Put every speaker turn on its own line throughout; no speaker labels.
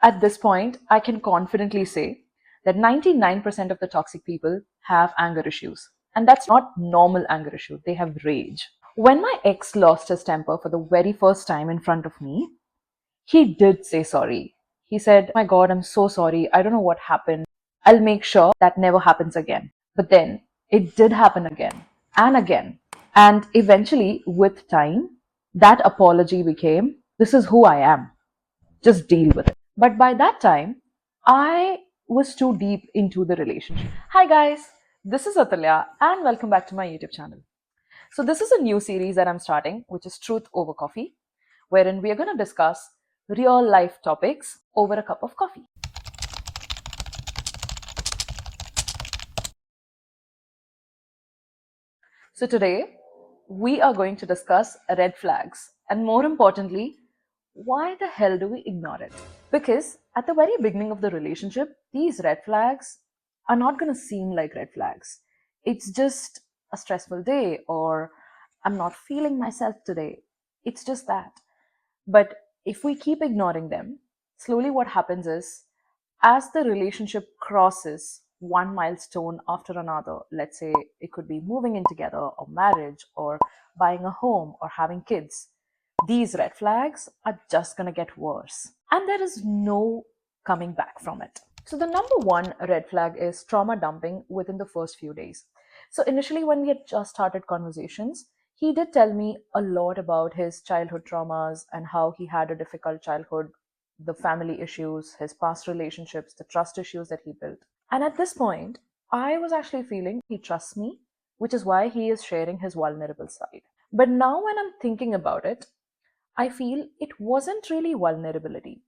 At this point, I can confidently say that 99% of the toxic people have anger issues. And that's not normal anger issue, they have rage. When my ex lost his temper for the very first time in front of me, he did say sorry. He said, "My God, I'm so sorry. I don't know what happened. I'll make sure that never happens again." But then it did happen again and again. And eventually, with time, that apology became, "This is who I am. Just deal with it." But by that time, I was too deep into the relationship. Hi, guys. This is Atulya, and welcome back to my YouTube channel. So, this is a new series that I'm starting, which is Truth Over Coffee, wherein we are going to discuss real life topics over a cup of coffee. So, today we are going to discuss red flags, and more importantly, why the hell do we ignore it? Because at the very beginning of the relationship, these red flags are not going to seem like red flags. It's just a stressful day, or I'm not feeling myself today. It's just that. But if we keep ignoring them, slowly what happens is, as the relationship crosses one milestone after another, let's say it could be moving in together, or marriage, or buying a home, or having kids, these red flags are just going to get worse. And there is no coming back from it. So, the number one red flag is trauma dumping within the first few days. So, initially, when we had just started conversations, he did tell me a lot about his childhood traumas and how he had a difficult childhood, the family issues, his past relationships, the trust issues that he built. And at this point, I was actually feeling he trusts me, which is why he is sharing his vulnerable side. But now, when I'm thinking about it, I feel it wasn't really vulnerability.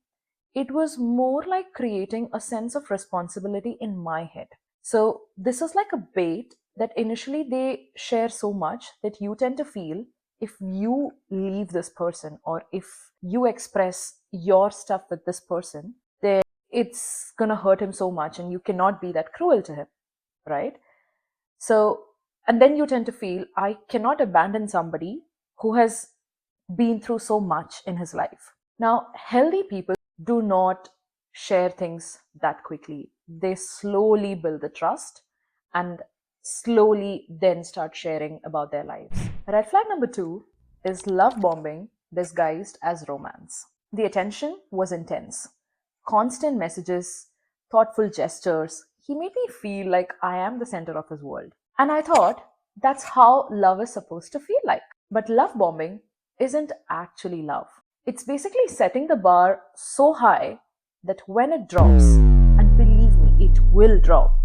It was more like creating a sense of responsibility in my head. So, this is like a bait that initially they share so much that you tend to feel if you leave this person, or if you express your stuff with this person, then it's gonna hurt him so much and you cannot be that cruel to him, right? So, and then you tend to feel, I cannot abandon somebody who has been through so much in his life. Now, healthy people do not share things that quickly. They slowly build the trust and slowly then start sharing about their lives. Red flag number two is love bombing disguised as romance. The attention was intense. Constant messages, thoughtful gestures. He made me feel like I am the center of his world. And I thought that's how love is supposed to feel like. But love bombing isn't actually love. It's basically setting the bar so high that when it drops, and believe me, it will drop,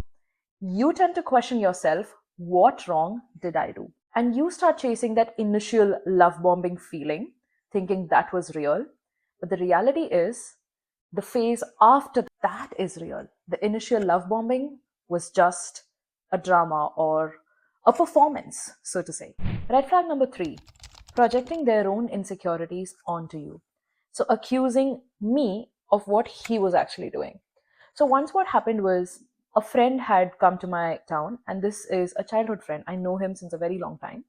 you tend to question yourself, what wrong did I do? And you start chasing that initial love bombing feeling, thinking that was real. But the reality is, the phase after that is real. The initial love bombing was just a drama or a performance, so to say. Red flag number three, projecting their own insecurities onto you. So, accusing me of what he was actually doing. So, once what happened was, a friend had come to my town, and this is a childhood friend. I know him since a very long time.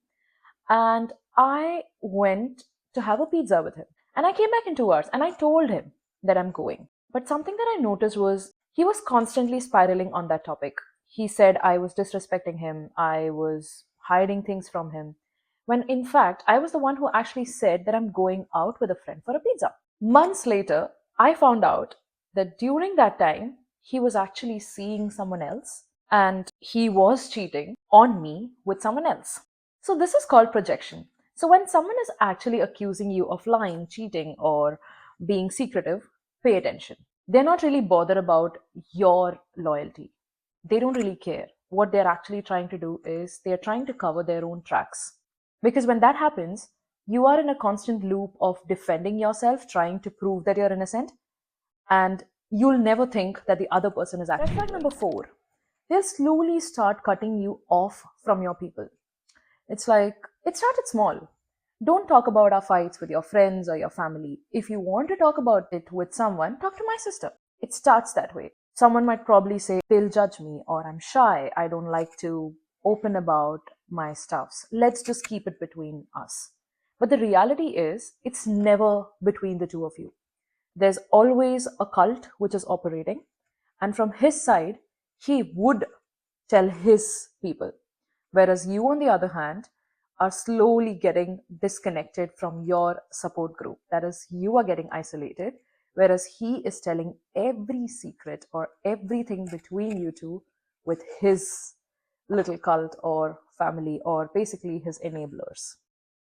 And I went to have a pizza with him. And I came back in 2 hours and I told him that I'm going. But something that I noticed was he was constantly spiraling on that topic. He said I was disrespecting him, I was hiding things from him, when in fact I was the one who actually said that I'm going out with a friend for a pizza. Months later, I found out that during that time, he was actually seeing someone else and he was cheating on me with someone else. So, this is called projection. So, when someone is actually accusing you of lying, cheating, or being secretive, pay attention. They're not really bothered about your loyalty. They don't really care. What they're actually trying to do is they're trying to cover their own tracks. Because when that happens, you are in a constant loop of defending yourself, trying to prove that you're innocent, and you'll never think that the other person is actually. Red flag number four, they'll slowly start cutting you off from your people. It's like, it started small. Don't talk about our fights with your friends or your family. If you want to talk about it with someone, talk to my sister. It starts that way. Someone might probably say, they'll judge me, or I'm shy, I don't like to open about my stuffs. Let's just keep it between us. But the reality is, it's never between the two of you. there's always a cult which is operating, and from his side, he would tell his people. Whereas you, on the other hand, are slowly getting disconnected from your support group. That is, you are getting isolated, whereas he is telling every secret or everything between you two with his little cult or family or basically his enablers.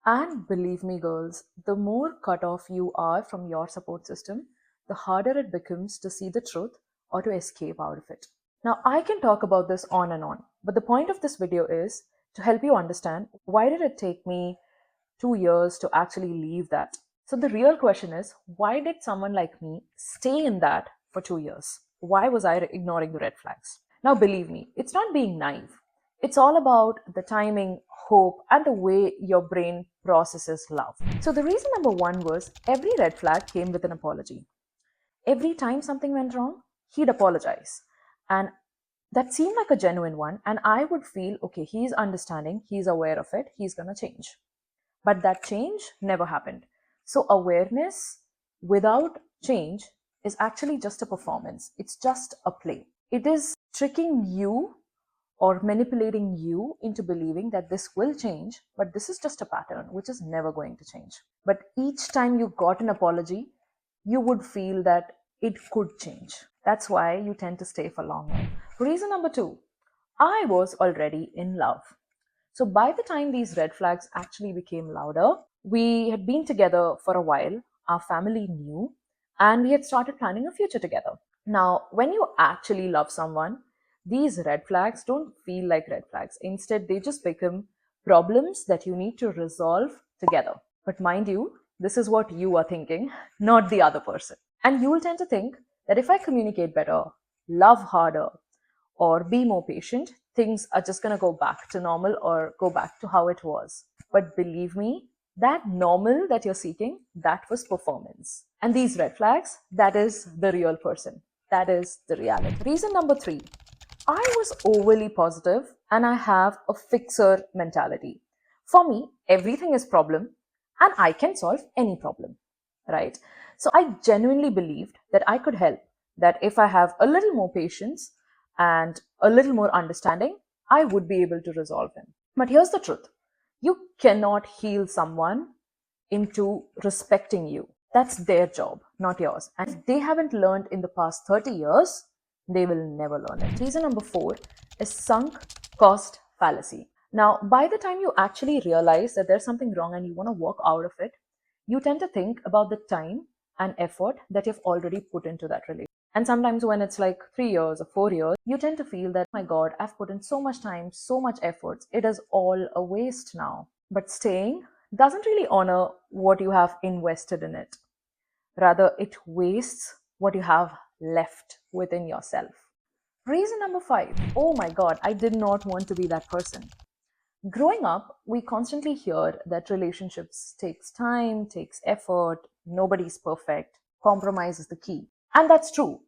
And believe me, girls, the more cut off you are from your support system, the harder it becomes to see the truth or to escape out of it. Now, I can talk about this on and on, but the point of this video is to help you understand why did it take me 2 years to actually leave that. So the real question is, why did someone like me stay in that for 2 years? Why was I ignoring the red flags? Now, believe me, it's not being naive. It's all about the timing, hope, and the way your brain processes love. So the reason number one was every red flag came with an apology. Every time something went wrong, he'd apologize. And that seemed like a genuine one. And I would feel, okay, he's understanding, he's aware of it, he's going to change. But that change never happened. So awareness without change is actually just a performance. It's just a play. It is tricking you or manipulating you into believing that this will change, but this is just a pattern which is never going to change. But each time you got an apology, you would feel that it could change. That's why you tend to stay for longer. Reason number two, I was already in love. So by the time these red flags actually became louder, we had been together for a while, our family knew, and we had started planning a future together. Now, when you actually love someone, these red flags don't feel like red flags. Instead, they just become problems that you need to resolve together. But mind you, this is what you are thinking, not the other person. And you will tend to think that if I communicate better, love harder, or be more patient, things are just going to go back to normal or go back to how it was. But believe me, that normal that you're seeking, that was performance. And these red flags, that is the real person. That is the reality. Reason number three, I was overly positive and I have a fixer mentality. For me, everything is problem and I can solve any problem, right? So I genuinely believed that I could help, that if I have a little more patience and a little more understanding, I would be able to resolve him. But here's the truth. You cannot heal someone into respecting you. That's their job, not yours. And if they haven't learned in the past 30 years, they will never learn it. Reason number four is sunk cost fallacy. Now, by the time you actually realize that there's something wrong and you want to walk out of it, you tend to think about the time and effort that you've already put into that relationship. And sometimes when it's like 3 years or 4 years, you tend to feel that, my God, I've put in so much time, so much effort. It is all a waste now. But staying doesn't really honor what you have invested in it. Rather, it wastes what you have left within yourself. Reason number five, oh my God, I did not want to be that person. Growing up, we constantly hear that relationships takes time, takes effort, nobody's perfect, compromise is the key. And that's true,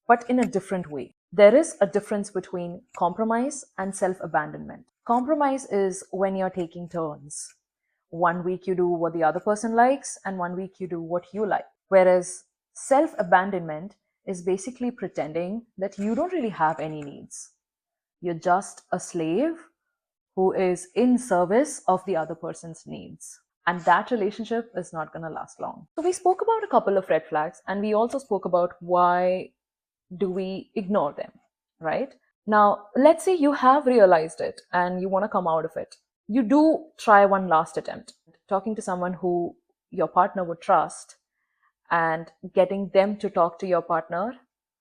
but in a different way. There is a difference between compromise and self-abandonment. Compromise is when you're taking turns. 1 week you do what the other person likes, and 1 week you do what you like. Whereas self-abandonment is basically pretending that you don't really have any needs. You're just a slave who is in service of the other person's needs. And that relationship is not going to last long. So we spoke about a couple of red flags, and we also spoke about why do we ignore them, right? Now, let's say you have realized it and you want to come out of it. You do try one last attempt, talking to someone who your partner would trust and getting them to talk to your partner.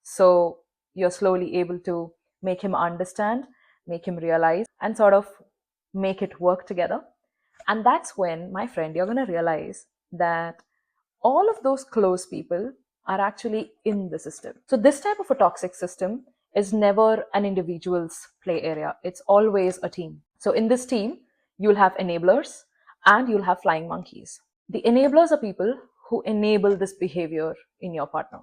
So you're slowly able to make him understand, make him realize, and sort of make it work together. And that's when, my friend, you're going to realize that all of those close people are actually in the system. So this type of a toxic system is never an individual's play area. It's always a team. So in this team, you'll have enablers and you'll have flying monkeys. The enablers are people who enable this behavior in your partner.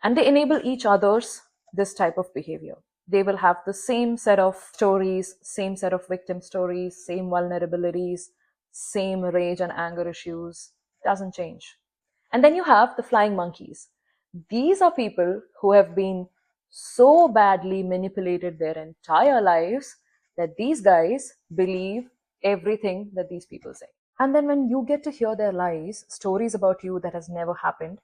And they enable each other's this type of behavior. They will have the same set of stories, same set of victim stories, same vulnerabilities, same rage and anger issues. Doesn't change. And then you have the flying monkeys. These are people who have been so badly manipulated their entire lives that these guys believe everything that these people say. And then when you get to hear their lies, stories about you that has never happened,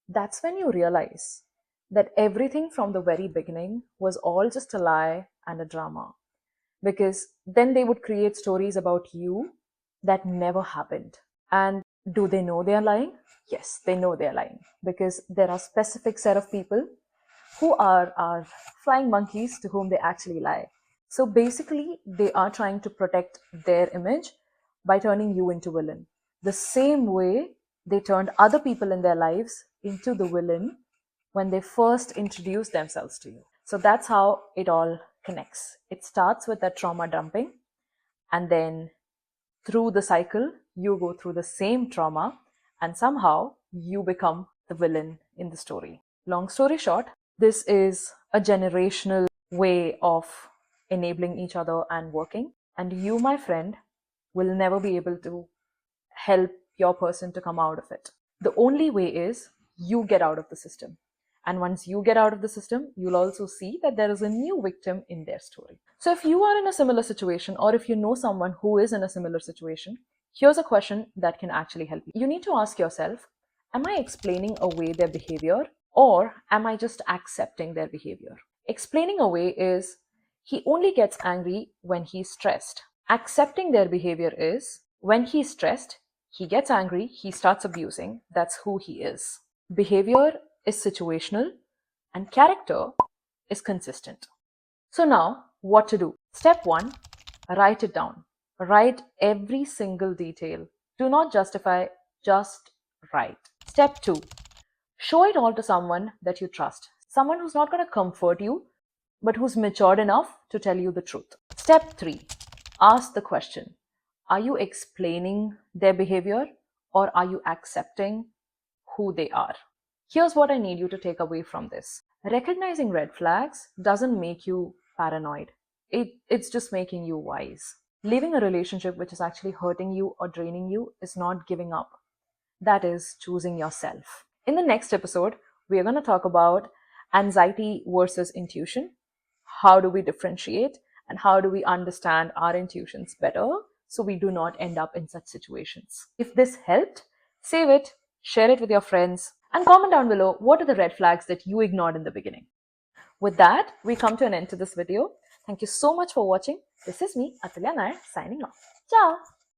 that's when you realize that everything from the very beginning was all just a lie and a drama. Because then they would create stories about you that never happened. And do they know they're lying? Yes, they know they're lying, because there are specific set of people who are flying monkeys to whom they actually lie. So basically, they are trying to protect their image by turning you into villain. The same way they turned other people in their lives into the villain when they first introduced themselves to you. So that's how it all connects. It starts with that trauma dumping, and then through the cycle, you go through the same trauma, and somehow you become the villain in the story. Long story short, this is a generational way of enabling each other and working. And you, my friend, will never be able to help your person to come out of it. The only way is you get out of the system. And once you get out of the system, you'll also see that there is a new victim in their story. So if you are in a similar situation, or if you know someone who is in a similar situation, here's a question that can actually help you. You need to ask yourself, am I explaining away their behavior, or am I just accepting their behavior? Explaining away is he only gets angry when he's stressed. Accepting their behavior is when he's stressed, he gets angry, he starts abusing. That's who he is. Behavior is situational, and character is consistent. So now, what to do? Step 1, write it down. Write every single detail. Do not justify, just write. Step 2, show it all to someone that you trust. Someone who's not going to comfort you, but who's matured enough to tell you the truth. Step 3, ask the question, are you explaining their behavior, or are you accepting who they are? Here's what I need you to take away from this. Recognizing red flags doesn't make you paranoid. It's just making you wise. Leaving a relationship which is actually hurting you or draining you is not giving up. That is choosing yourself. In the next episode, we are going to talk about anxiety versus intuition. How do we differentiate, and how do we understand our intuitions better so we do not end up in such situations? If this helped, save it, share it with your friends, and comment down below what are the red flags that you ignored in the beginning. With that, we come to an end to this video. Thank you so much for watching. This is me, Atulya Nair, signing off. Ciao!